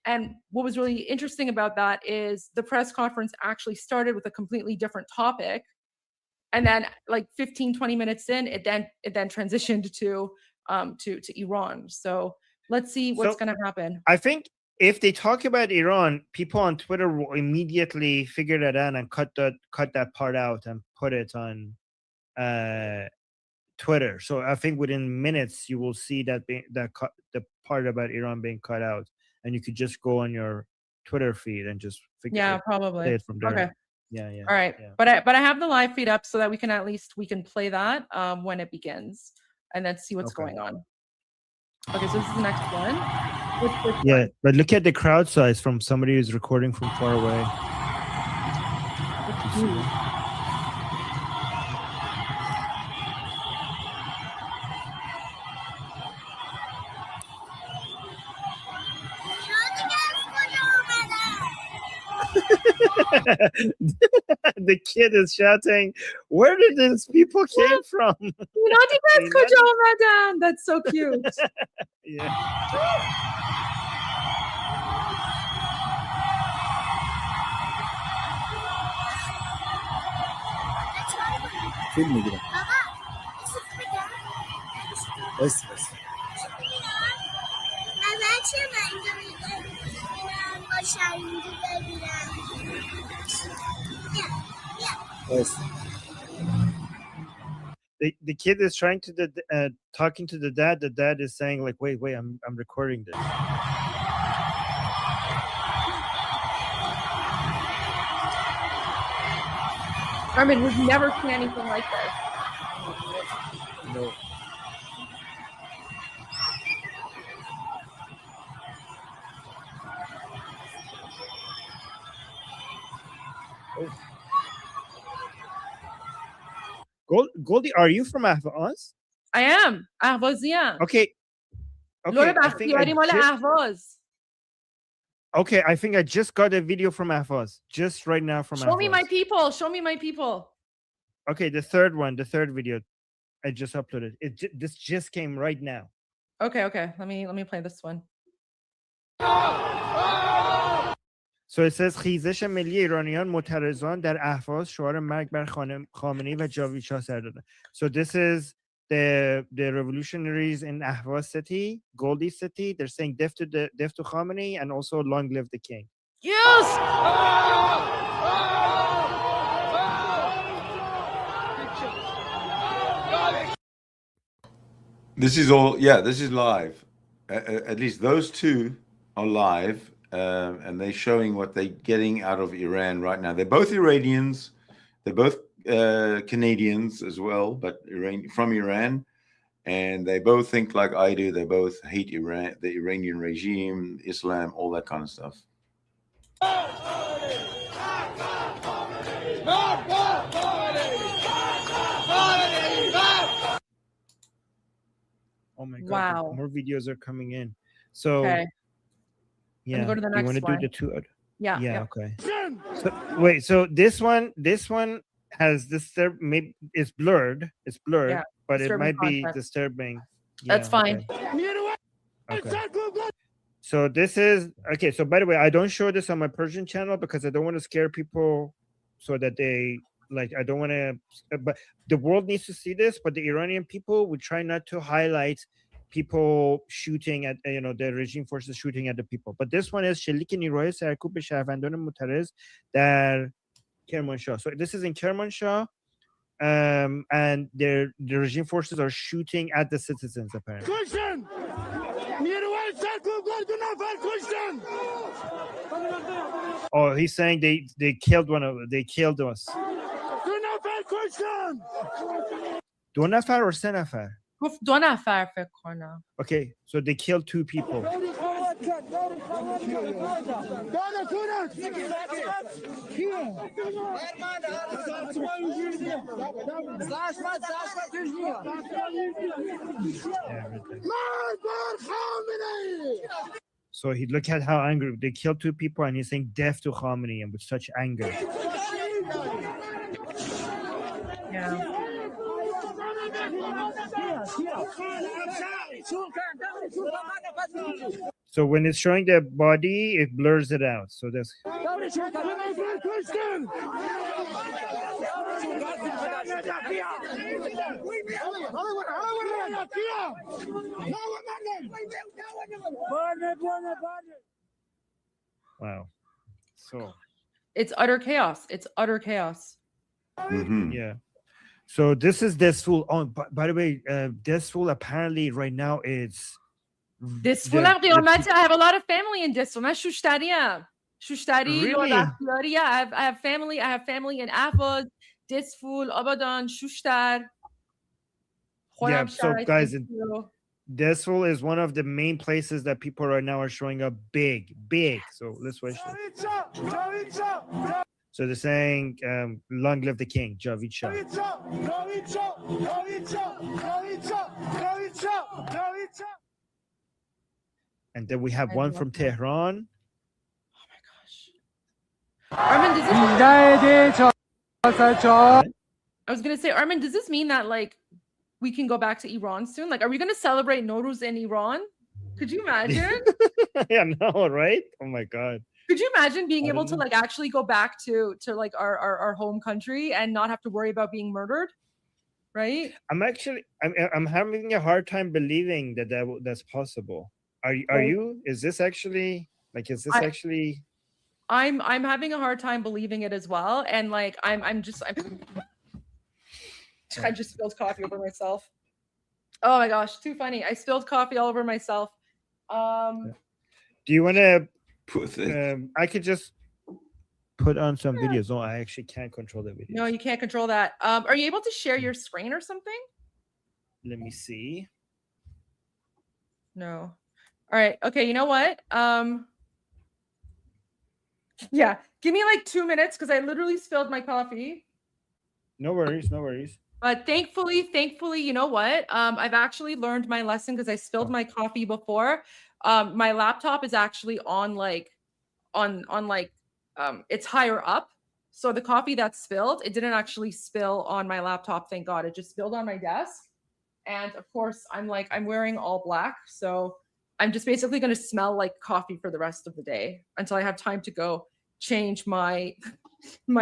And what was really interesting about that is the press conference actually started with a completely different topic. And then like 15, 20 minutes in, it then transitioned to Iran. So let's see what's going to happen. I think if they talk about Iran, people on Twitter will immediately figure that out and cut that part out and put it on Twitter. So I think within minutes you will see that the part about Iran being cut out, and you could just go on your Twitter feed and just probably play it from there. Okay. Yeah. All right. Yeah. But I have the live feed up so that we can play that when it begins and then see what's going on. Okay, so this is the next one. But look at the crowd size from somebody who's recording from far away. The kid is shouting, "Where did these people came from?" That's so cute. Yeah. فیلم میگیرم بس The kid is trying to talking to the dad. The dad is saying like, wait, I'm recording this. I mean, we've never seen anything like this. No. Goldie, are you from Ahvaz? I am. Ahvazian. Okay. Okay, I think I just got a video from Ahvaz. Just right now from Ahvaz. Show me my people. Show me my people. Okay, the third video. I just uploaded. This just came right now. Okay. Let me play this one. So it says خیزش ملی ایرانیان معترضان در اهواز شعار مرگ بر خامنه‌ای و جاوید شاه سر دادند. So this is the revolutionaries in Ahvaz city, Goldie city. They're saying death to Khamenei and also long live the king. Yes. This is all. Yeah, this is live. At least those two are live. And they're showing what they're getting out of Iran right now. They're both Iranians. They're both Canadians as well, but from Iran. And they both think like I do. They both hate Iran, the Iranian regime, Islam, all that kind of stuff. Oh my God. Wow. More videos are coming in. So... Okay. Yeah. Go to the next one. You one. Want to do the two? Yeah. Okay. So wait. So this one has maybe it's blurred. It's blurred, yeah, but it might content. be disturbing. Yeah, that's fine. Okay. So this is okay. So by the way, I don't show this on my Persian channel because I don't want to scare people, so that they like. I don't want to. But the world needs to see this. But the Iranian people, we try not to highlight people shooting at the regime forces shooting at the people. But this one is شلیک نیروهای سرکوب به شهروندان معترض در کرمانشاه. So this is in Kermanshah, and the regime forces are shooting at the citizens apparently. Oh, he's saying they killed they killed us. 2 نفر or 3 نفر? گفت 2 نفر فکر کنم. Okay, so they killed 2 people. So look at how angry they killed 2 people, and he's saying death to Khamenei, and with such anger. Yeah. So when it's showing the body, it blurs it out. So that's wow. So It's utter chaos. It's utter chaos. Mhm. yeah. So this is this fool. Oh, by the way, this fool apparently right now is This full out I have a lot of family in this one. Shushtariya. Shushtari, Really? I have family. I have family in Afod, this fool, Abadan, Shushtar. Yeah, Khoram so Shar, I guys, think, too. this fool is one of the main places that people right now are showing up big. So let's watch this. So they're saying, long live the king, Javid Shah. And then we have I one love from that. Tehran. Armin, does this I was gonna say, Armin, does this mean that like we can go back to Iran soon? Like, are we gonna celebrate Nowruz in Iran? Could you imagine? Yeah, no, right? Oh my god. Could you imagine being I able don't to know. like actually go back to like our home country and not have to worry about being murdered? Right? I'm having a hard time believing that's possible. Are Right. you? Is this actually actually? I'm having a hard time believing it as well. And like I just spilled coffee over myself. Oh my gosh, too funny. I spilled coffee all over myself. Do you want to? Poor thing. I could just put on some videos. No, I actually can't control the videos. No, you can't control that. Are you able to share your screen or something? Let me see. No. All right. Okay. You know what? Yeah. Give me like 2 minutes because I literally spilled my coffee. No worries. No worries. But thankfully, you know what? I've actually learned my lesson because I spilled my coffee before. My laptop is actually on it's higher up. So the coffee that spilled, it didn't actually spill on my laptop, thank God. It just spilled on my desk. And of course, I'm wearing all black. So I'm just basically going to smell like coffee for the rest of the day until I have time to go change my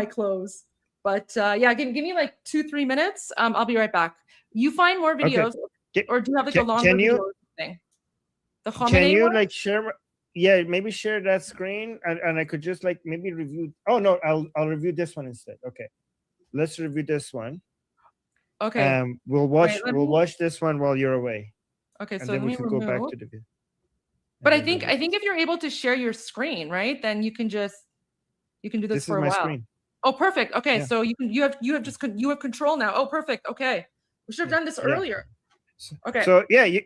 clothes. But yeah, give me like 2-3 minutes. I'll be right back. You find more videos, or do you have like a longer video or something? The Can Khamenei you one? like share? Yeah, maybe share that screen, and I could just like maybe review. Oh no, I'll review this one instead. Okay, let's review this one. Okay. We'll watch this one while you're away. Okay, And so then let we me can go back remove. to the video. But I think if you're able to share your screen, right, then you can do this for a while. Screen. Oh, perfect. Okay, Yeah. so you have control now. Oh, perfect. Okay, we should have done this earlier. Okay. So yeah, you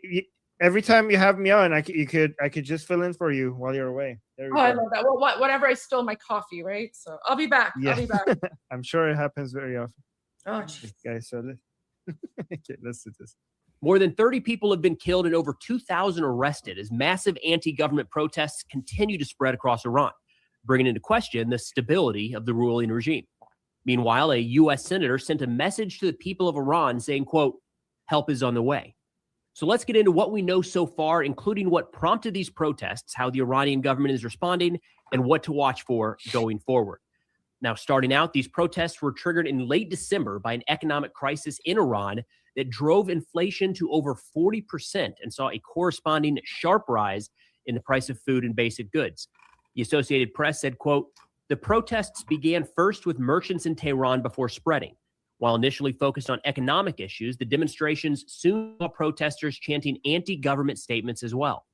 every time you have me on, I could just fill in for you while you're away. There we go. I love that. Well, whatever, I stole my coffee, right? So I'll be back. Yeah. I'll be back. I'm sure it happens very often. Oh, geez. Guys, so let's do this. More than 30 people have been killed and over 2,000 arrested as massive anti-government protests continue to spread across Iran, bringing into question the stability of the ruling regime. Meanwhile, a U.S. senator sent a message to the people of Iran saying, quote, help is on the way. So let's get into what we know so far, including what prompted these protests, how the Iranian government is responding, and what to watch for going forward. Now, starting out, these protests were triggered in late December by an economic crisis in Iran that drove inflation to over 40% and saw a corresponding sharp rise in the price of food and basic goods. The Associated Press said, quote, the protests began first with merchants in Tehran before spreading. While initially focused on economic issues, the demonstrations soon saw protesters chanting anti-government statements as well.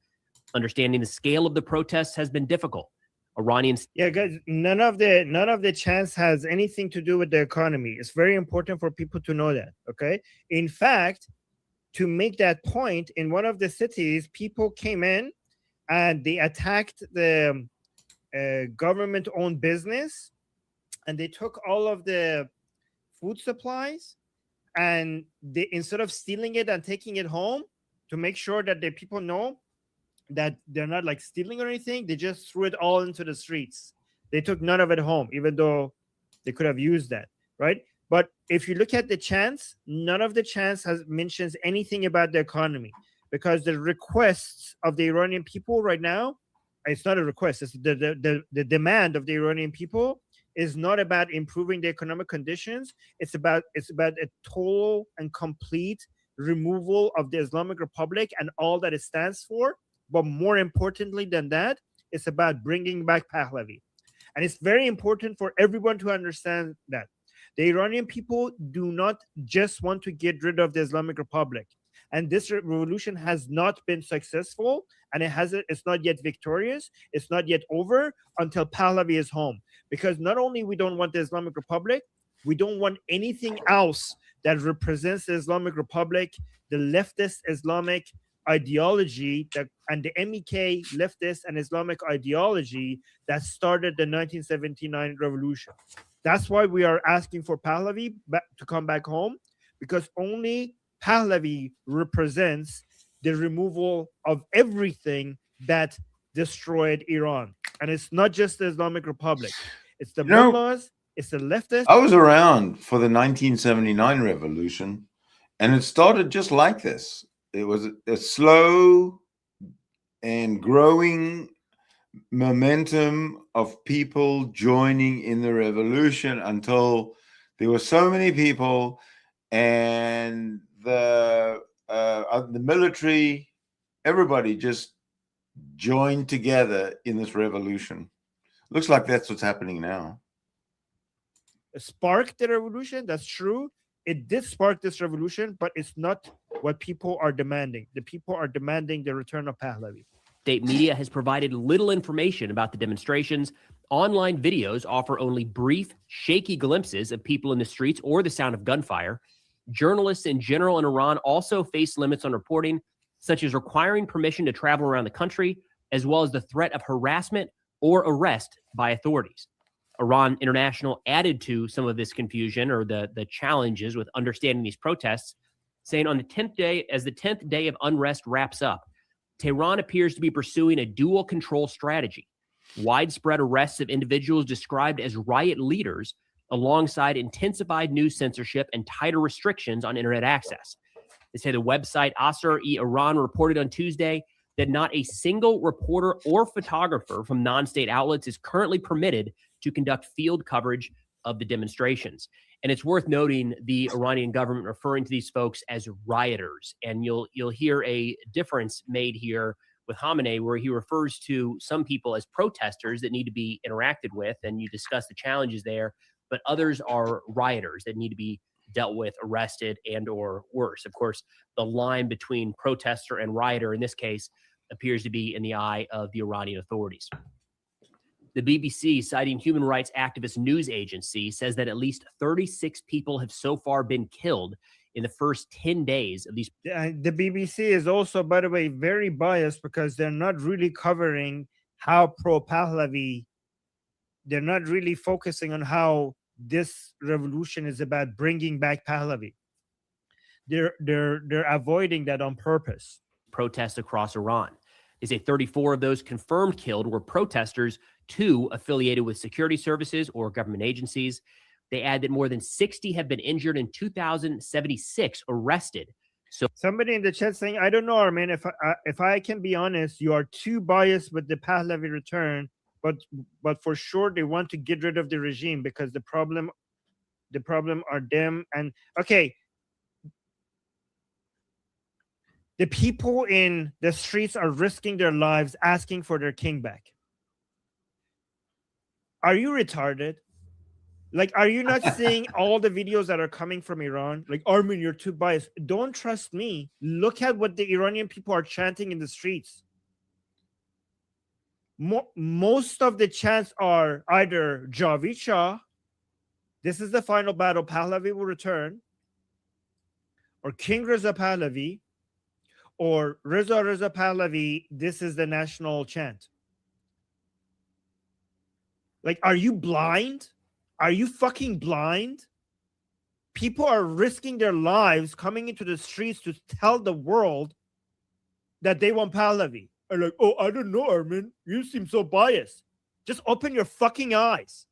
Understanding the scale of the protests has been difficult. Iranians. Yeah, guys, none of the chants has anything to do with the economy. It's very important for people to know that. Okay. In fact, to make that point, in one of the cities, people came in and they attacked the government-owned business, and they took all of the food supplies, and they, instead of stealing it and taking it home, to make sure that the people know that they're not like stealing or anything, they just threw it all into the streets. They took none of it home, even though they could have used that, right? But if you look at the chants, none of the chants mentions anything about the economy. because the requests of the Iranian people right now, it's not a request, it's the demand of the Iranian people is not about improving the economic conditions. It's about a total and complete removal of the Islamic Republic and all that it stands for. But more importantly than that, it's about bringing back Pahlavi. And it's very important for everyone to understand that the Iranian people do not just want to get rid of the Islamic Republic. And this revolution has not been successful, and it's not yet victorious. It's not yet over until Pahlavi is home. Because not only we don't want the Islamic Republic, we don't want anything else that represents the Islamic Republic, the leftist Islamic ideology and the MEK leftist and Islamic ideology that started the 1979 revolution. That's why we are asking for Pahlavi to come back home, because only Pahlavi represents the removal of everything that destroyed Iran. And it's not just the Islamic Republic. It's the mullahs, it's the leftists. I was around for the 1979 revolution, and it started just like this. It was a slow and growing momentum of people joining in the revolution until there were so many people, and the military, everybody just joined together in this revolution. Looks like that's what's happening now. It sparked the revolution, that's true. It did spark this revolution, but it's not what people are demanding. The people are demanding the return of Pahlavi. State media has provided little information about the demonstrations. Online videos offer only brief, shaky glimpses of people in the streets or the sound of gunfire. Journalists in general in Iran also face limits on reporting, such as requiring permission to travel around the country, as well as the threat of harassment or arrest by authorities. Iran International added to some of this confusion or the challenges with understanding these protests, saying on the 10th day, as the 10th day of unrest wraps up, Tehran appears to be pursuing a dual control strategy. Widespread arrests of individuals described as riot leaders, alongside intensified news censorship and tighter restrictions on internet access. They say the website Asar-e-Iran reported on Tuesday that not a single reporter or photographer from non-state outlets is currently permitted to conduct field coverage of the demonstrations. And it's worth noting the Iranian government referring to these folks as rioters. And you'll hear a difference made here with Khamenei, where he refers to some people as protesters that need to be interacted with, and you discuss the challenges there, but others are rioters that need to be dealt with, arrested, and or worse. Of course, the line between protester and rioter in this case appears to be in the eye of the Iranian authorities. The BBC, citing human rights activist news agency, says that at least 36 people have so far been killed in the first 10 days of these. The BBC is also, by the way, very biased because they're not really covering how pro-Pahlavi, they're not really focusing on how this revolution is about bringing back Pahlavi. They're avoiding that on purpose. Protests across Iran. They say 34 of those confirmed killed were protesters, 2 affiliated with security services or government agencies. They add that more than 60 have been injured and 2,076 arrested. So somebody in the chat saying, I don't know, Armin, if I can be honest, you are too biased with the Pahlavi return, but for sure they want to get rid of the regime because the problem are them. And okay, the people in the streets are risking their lives asking for their king back. Are you retarded? Like, are you not seeing all the videos that are coming from Iran? Like, Armin, you're too biased. Don't trust me. Look at what the Iranian people are chanting in the streets. Most of the chants are either Javid Shah, this is the final battle, Pahlavi will return, or King Reza Pahlavi, or Reza Pahlavi, this is the national chant. Like, are you blind? Are you fucking blind? People are risking their lives coming into the streets to tell the world that they want Pahlavi. Are like, oh, I don't know, Armin. You seem so biased. Just open your fucking eyes.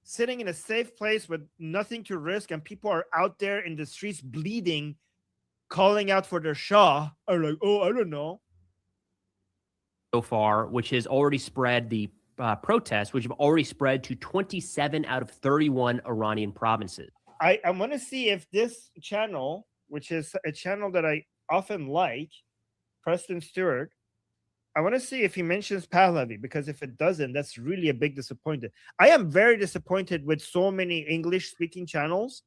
Sitting in a safe place with nothing to risk, and people are out there in the streets bleeding calling out for their Shah are like, oh, I don't know. So far, which has already spread the protests, which have already spread to 27 out of 31 Iranian provinces. I want to see if this channel, which is a channel that I often like, Preston Stewart, I want to see if he mentions Pahlavi, because if it doesn't, that's really a big disappointment. I am very disappointed with so many English-speaking channels.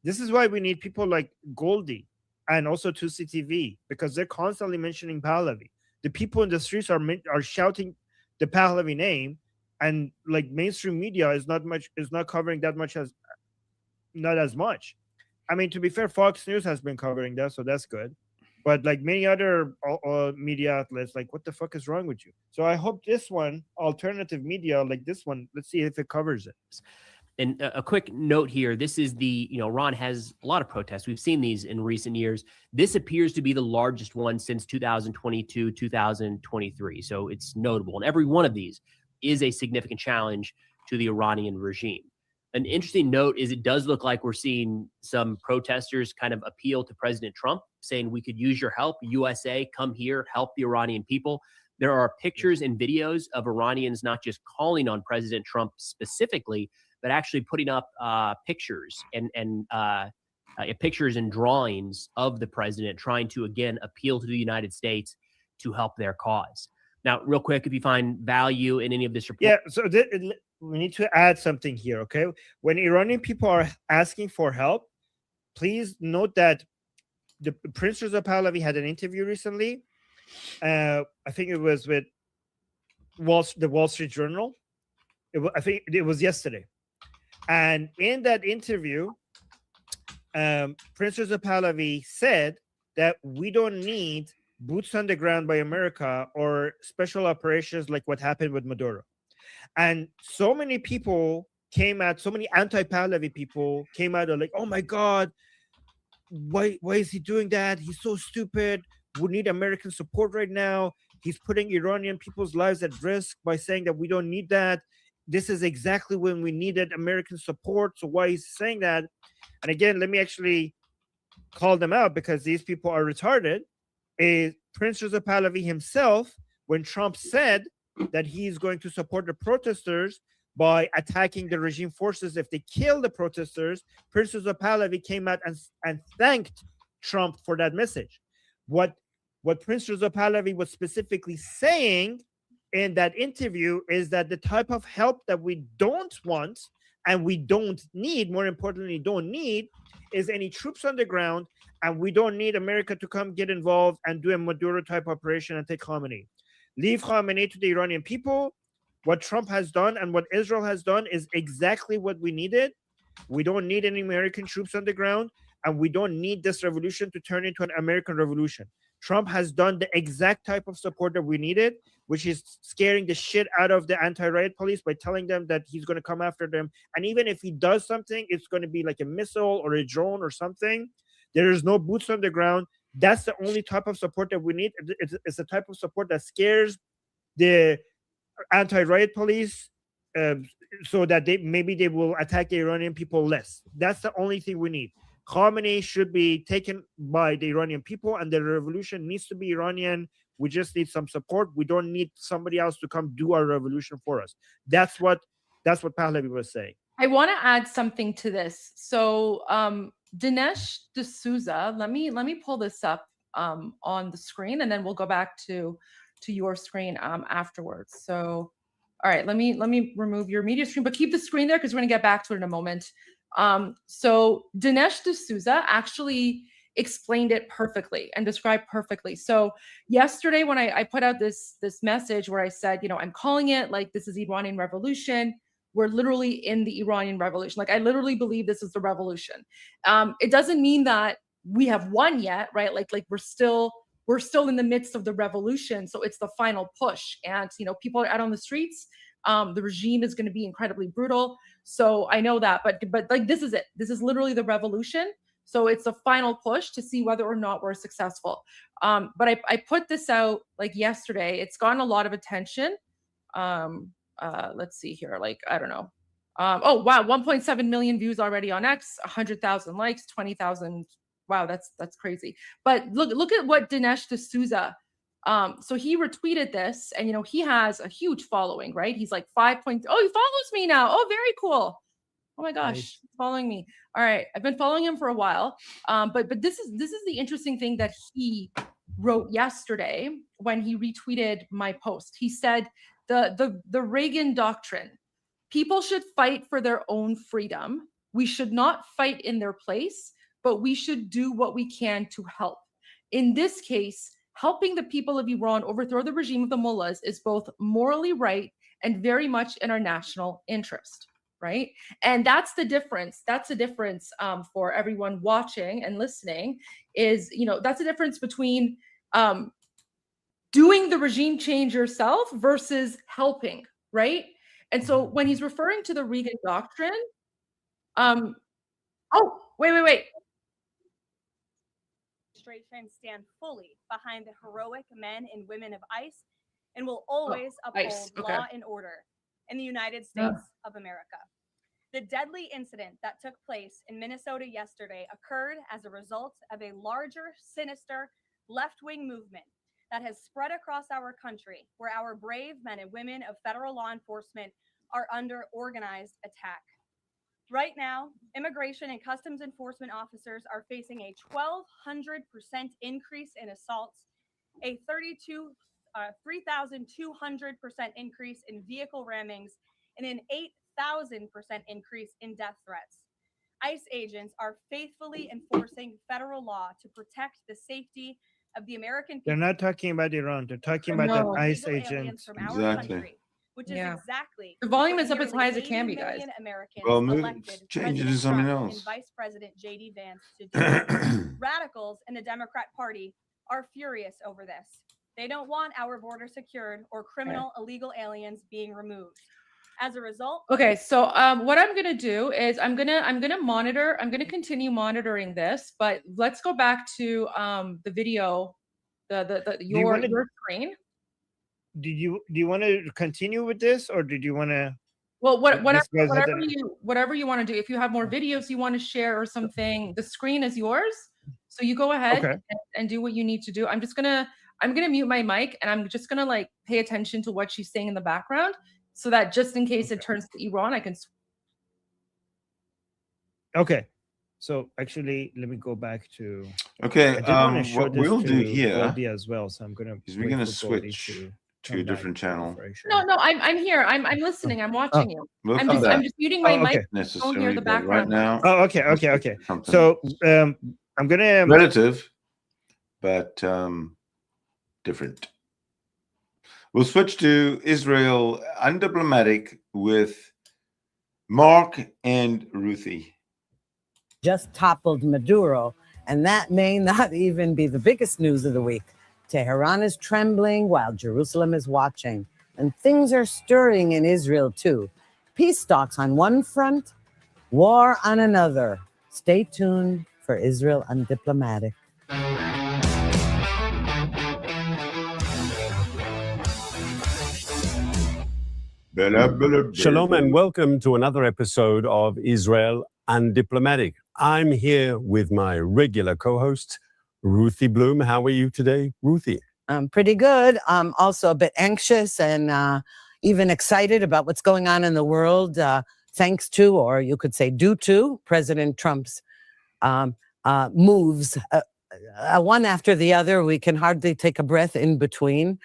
This is why we need people like Goldie and also 2CTV, because they're constantly mentioning Pahlavi. The people in the streets are shouting the Pahlavi name, and like mainstream media is not covering that much, not as much. I mean, to be fair, Fox News has been covering that, so that's good. But like many other media outlets, like, what the fuck is wrong with you? So I hope this one, alternative media like this one, let's see if it covers it. And a quick note here, this is Iran has a lot of protests. We've seen these in recent years. This appears to be the largest one since 2022, 2023. So it's notable. And every one of these is a significant challenge to the Iranian regime. An interesting note is it does look like we're seeing some protesters kind of appeal to President Trump, saying we could use your help. USA, come here, help the Iranian people. There are pictures and videos of Iranians not just calling on President Trump specifically, but actually putting up pictures and pictures and drawings of the president, trying to, again, appeal to the United States to help their cause. Now, real quick, if you find value in any of this report. Yeah, so we need to add something here, okay? When Iranian people are asking for help, please note that the Prince Reza Pahlavi had an interview recently. I think it was with the Wall Street Journal. I think it was yesterday. And in that interview, Prince Reza Pahlavi said that we don't need boots on the ground by America or special operations like what happened with Maduro. And so many people came out, so many anti-Pahlavi people came out and like, oh my God, why is he doing that? He's so stupid. We need American support right now. He's putting Iranian people's lives at risk by saying that we don't need that. This is exactly when we needed American support. So why is he saying that? And again, let me actually call them out, because these people are retarded. Prince Reza Pahlavi himself, when Trump said that he's going to support the protesters by attacking the regime forces if they kill the protesters, Prince Reza Pahlavi came out and thanked Trump for that message. What Prince Reza Pahlavi was specifically saying in that interview is that the type of help that we don't want and we don't need, more importantly, don't need, is any troops on the ground, and we don't need America to come get involved and do a Maduro-type operation and take Khamenei. Leave Khamenei to the Iranian people. What Trump has done and what Israel has done is exactly what we needed. We don't need any American troops on the ground, and we don't need this revolution to turn into an American revolution. Trump has done the exact type of support that we needed, which is scaring the shit out of the anti-riot police by telling them that he's going to come after them. And even if he does something, it's going to be like a missile or a drone or something. There is no boots on the ground. That's the only type of support that we need. It's a type of support that scares the anti-riot police so that maybe they will attack the Iranian people less. That's the only thing we need. Khamenei should be taken by the Iranian people, and the revolution needs to be Iranian. We just need some support. We don't need somebody else to come do our revolution for us. That's what Pahlavi was saying. I want to add something to this. So Dinesh D'Souza, let me pull this up on the screen, and then we'll go back to your screen afterwards. So, all right, let me remove your media screen, but keep the screen there because we're going to get back to it in a moment. So Dinesh D'Souza actually explained it perfectly and described perfectly. So yesterday when I put out this message where I said, I'm calling it like this is Iranian revolution. We're literally in the Iranian revolution. Like I literally believe this is the revolution. It doesn't mean that we have won yet, right? Like we're still in the midst of the revolution. So it's the final push. And, people are out on the streets. The regime is going to be incredibly brutal. So I know that, but like, this is it. This is literally the revolution. So it's a final push to see whether or not we're successful. But I put this out like yesterday. It's gotten a lot of attention. Let's see here. Like, I don't know. Oh, wow. 1.7 million views already on X, 100,000 likes, 20,000 wow, that's crazy. But look at what Dinesh D'Souza. So he retweeted this, and he has a huge following, right? He's like 5. Oh, he follows me now. Oh, very cool. Oh my gosh, Nice. following me. All right, I've been following him for a while. But this is the interesting thing that he wrote yesterday when he retweeted my post. He said the Reagan doctrine. People should fight for their own freedom. We should not fight in their place, but we should do what we can to help. In this case, helping the people of Iran overthrow the regime of the mullahs is both morally right and very much in our national interest, right? And that's the difference. That's the difference for everyone watching and listening is, that's the difference between doing the regime change yourself versus helping, right? And so when he's referring to the Reagan doctrine, oh, wait. Stand fully behind the heroic men and women of ICE and will always uphold ICE, okay. law and order in the United States of America. The deadly incident that took place in Minnesota yesterday occurred as a result of a larger, sinister, left-wing movement that has spread across our country, where our brave men and women of federal law enforcement are under organized attack. Right now, immigration and customs enforcement officers are facing a 1,200% increase in assaults, a 3,200% increase in vehicle rammings, and an 8,000% increase in death threats. ICE agents are faithfully enforcing federal law to protect the safety of the American people. They're not talking about Iran. They're talking about No. the ICE Illegal aliens agents. from our Exactly. country, which is Yeah. exactly The volume what is up as nearly high as it can be, 80 guys. million Americans Well, elected change it to President something Trump else. and Vice President J.D. Vance to do. Radicals in the Democrat Party are furious over this. They don't want our border secured or criminal illegal aliens being removed. As a result, Okay, so what I'm gonna do is I'm gonna monitor. I'm gonna continue monitoring this, but let's go back to the video, your screen. Do you want to continue with this, or did you want to? Well, whatever This guy's had a- you want to do. If you have more videos you want to share or something, the screen is yours. So you go ahead Okay. and do what you need to do. I'm gonna mute my mic, and I'm just gonna like pay attention to what she's saying in the background, so that just in case it turns to Iran, I can. Okay. So actually, let me go back to. Okay, I did want to show what this we'll to do here Goldie as well, so I'm gonna. is we're wait going to for Goldie switch to come a back different channel. before I show. No, I'm here. I'm listening. I'm watching you. We'll I'm come just back muting my Oh, mic. okay. necessarily, hear the but right background now, Oh, okay. something So I'm gonna. relative, but different. We'll switch to Israel undiplomatic with Mark and Ruthie. Just toppled Maduro, and that may not even be the biggest news of the week. Tehran is trembling while Jerusalem is watching, and things are stirring in Israel too. Peace talks on one front, war on another. Stay tuned for Israel Undiplomatic. Shalom and welcome to another episode of Israel Undiplomatic. I'm here with my regular co-host, Ruthie Bloom. How are you today, Ruthie? I'm pretty good. I'm also a bit anxious and even excited about what's going on in the world, thanks to, or you could say due to, President Trump's moves, one after the other. We can hardly take a breath in between.